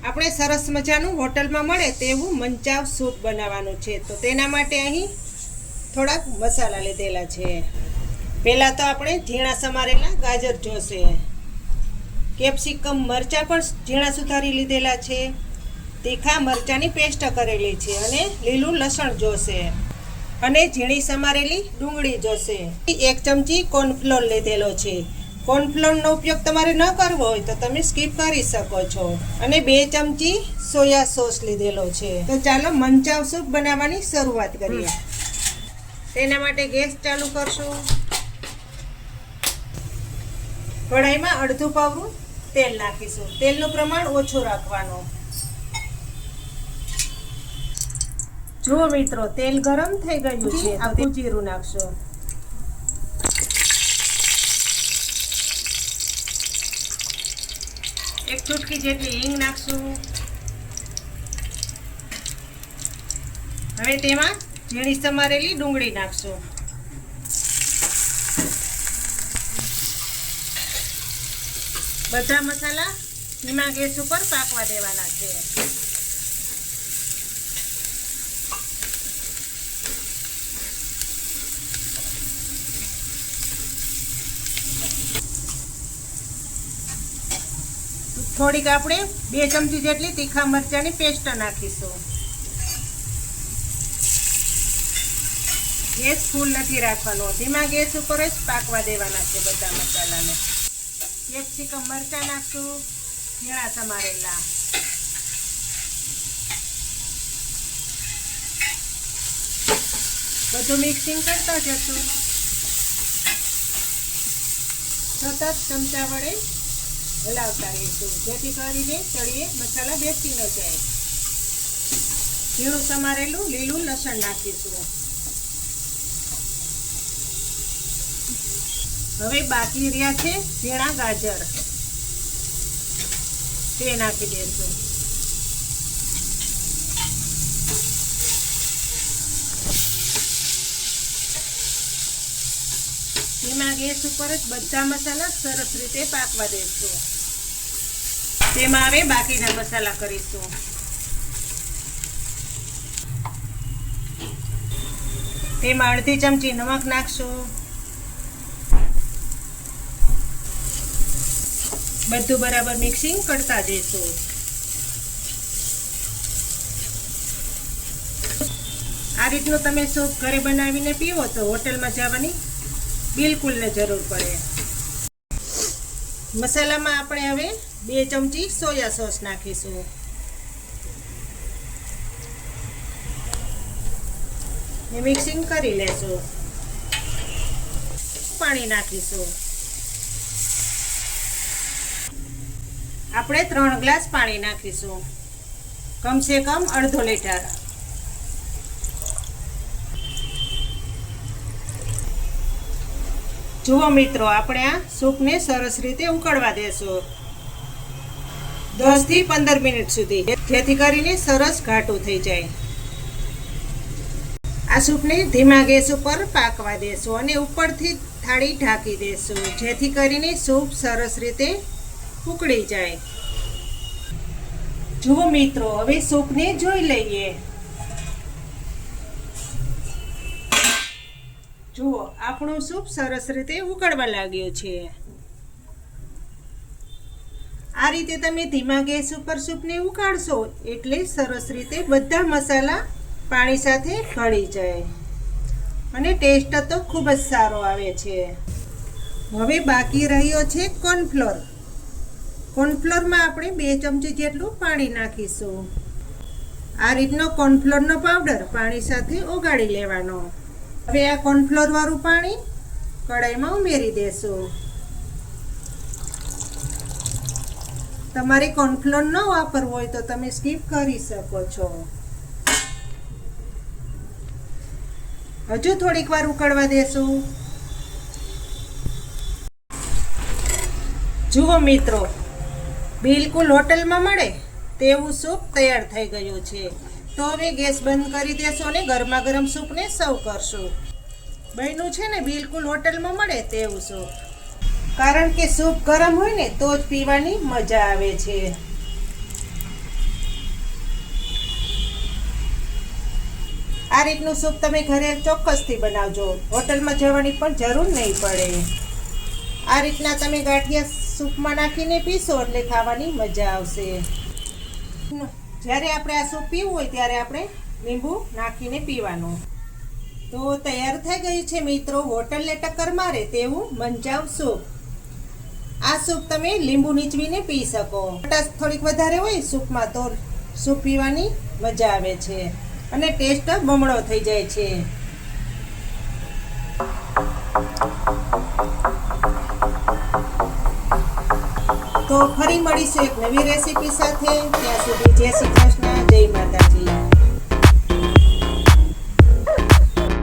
આપણે સરસ મજાનું હોટલમાં મળે તેવું મંચાવ સૂપ બનાવવાનું છે। તો તેના માટે અહીં થોડાક મસાલા લીધેલા છે। પહેલાં તો આપણે ઝીણા સમારેલા ગાજર જોશે, કેપ્સિકમ મરચાં પણ ઝીણા સુધારી લીધેલા છે, તીખા મરચાંની પેસ્ટ કરેલી છે અને લીલું લસણ જોશે અને ઝીણી સમારેલી ડુંગળી જોશે। 1 ચમચી કોર્નફ્લોર લીધેલો છે। કોર્નફ્લોરનો ઉપયોગ તમારે ન કરવો હોય તો તમે સ્કીપ કરી શકો છો અને 2 ચમચી સોયા સોસ લીધેલો છે। તો ચાલો મંચાવ સૂપ બનાવવાની શરૂઆત કરીએ। તેના માટે ગેસ ચાલુ કરશું। કઢાઈમાં અડધું પાવરું તેલ નાખીશું। તેલનું પ્રમાણ ઓછું રાખવાનું। જુઓ મિત્રો, તેલ ગરમ થઈ ગયું છે। આખું જીરું નાખશો, એક ચૂટકી જેટલી હિંગ નાખશું। હવે તેમાં ઝીણી સમારેલી ડુંગળી નાખશું। બધા મસાલા ધીમા ગેસ ઉપર પાકવા દેવાના છે। થોડીક આપણે 2 ચમચી જેટલી તીખા મરચાંની પેસ્ટ નાખીશું। ગેસ ફૂલ નથી રાખવાનો, ધીમા ગેસ ઉપર જ પાકવા દેવાના છે બધા મસાલાને। કેપ્સિકમ મરચાં નાખશું, ઝીણા સમારેલા, બધું મિક્સિંગ કરતા જશું। સતત ચમચા વડે હલાવતા રહીશું જેથી કરીને તળિયે મસાલા બેસી ન જાય। ઝીણું સમારેલું લીલું લસણ નાખીશું। હવે બાકી રહ્યા છે ઝીણા ગાજર, તે નાખી દઈશું। ધીમા ગેસ ઉપર જ બધા મસાલા સરસ રીતે પાકવા દઈશું। તેમાં હવે બાકીના મસાલા કરીશું। તેમાં અડધી ચમચી નમક નાખશું। બધું બરાબર મિક્સિંગ કરતા જઈશું। આ રીતનું તમે સૂપ ઘરે બનાવીને પીવો તો હોટલમાં જવાની બિલકુલ ન જરૂર પડે। મસાલામાં આપણે હવે 2 ચમચી સોયા સોસ નાખીશું। મિક્સિંગ કરી લેશું। પાણી નાખીશું। આપણે 3 ગ્લાસ પાણી નાખીશું, કમસે કમ અડધો લીટર। જુઓ મિત્રો, આપણે આ સૂપને સરસ રીતે ઉકળવા દેશું 10 થી 15 મિનિટ સુધી, જેથી કરીને સરસ ઘાટું થઈ જાય। આ સૂપને ધીમા ગેસ ઉપર પાકવા દેશું અને ઉપરથી થાળી ઢાંકી દેશું જેથી કરીને સૂપ સરસ રીતે ઉકળી જાય। જુઓ મિત્રો, હવે સૂપને જોઈ લઈએ। જુઓ, આપણું સૂપ સરસ રીતે ઉકળવા લાગ્યું છે। આ રીતે તમે ધીમા ગેસ ઉપર સૂપને ઉકાળશો એટલે સરસ રીતે બધા મસાલા પાણી સાથે ભળી જાય અને ટેસ્ટ તો ખૂબ જ સારો આવે છે। હવે બાકી રહ્યો છે કોર્નફ્લોર। કોર્નફ્લોરમાં આપણે 2 ચમચી જેટલું પાણી નાખીશું। આ રીતનો કોર્નફ્લોરનો પાવડર પાણી સાથે ઓગાળી લેવાનો। હવે આ કોર્નફ્લોર વાળું પાણી કઢાઈમાં ઉમેરી દેશું। તમારે કોર્નફ્લોર ન વાપરવો હોય તો તમે સ્કીપ કરી શકો છો। હજુ થોડીક વાર ઉકળવા દેશું। જુઓ મિત્રો, બિલકુલ હોટલમાં મળે તેવું સૂપ તૈયાર થઈ ગયું છે। તો હવે ગેસ બંધ કરી દેશો અને ગરમા ગરમ સૂપને સર્વ કરશું। બન્યું છે ને બિલકુલ હોટલમાં મળે તેવું સૂપ, કારણ કે સૂપ ગરમ હોય ને તો જ પીવાની મજા આવે છે। આ રીતનું સૂપ તમે ઘરે ચોક્કસથી બનાવજો, હોટલમાં જવાની પણ જરૂર નહીં પડે. આ રીતના તમે ગાંઠિયા સૂપમાં નાખીને પીશો એટલે ખાવાની મજા આવશે. જ્યારે આપણે આ સૂપ પીવું હોય ત્યારે આપણે લીંબુ નાખીને પીવાનું. તો તૈયાર થઈ ગયું છે મિત્રો હોટલને ટક્કર મારે તેવું મંચાવ સૂપ. આ સૂપ તમે લીંબુ નીચવીને પી શકો. ખટાશ થોડીક વધારે હોય સૂપમાં તો સૂપ પીવાની મજા આવે છે અને ટેસ્ટ બમણો થઈ જાય છે. તો ફરી મળીશું એક નવી રેસીપી સાથે. ત્યાં સુધી જય શ્રી કૃષ્ણ, જય માતાજી.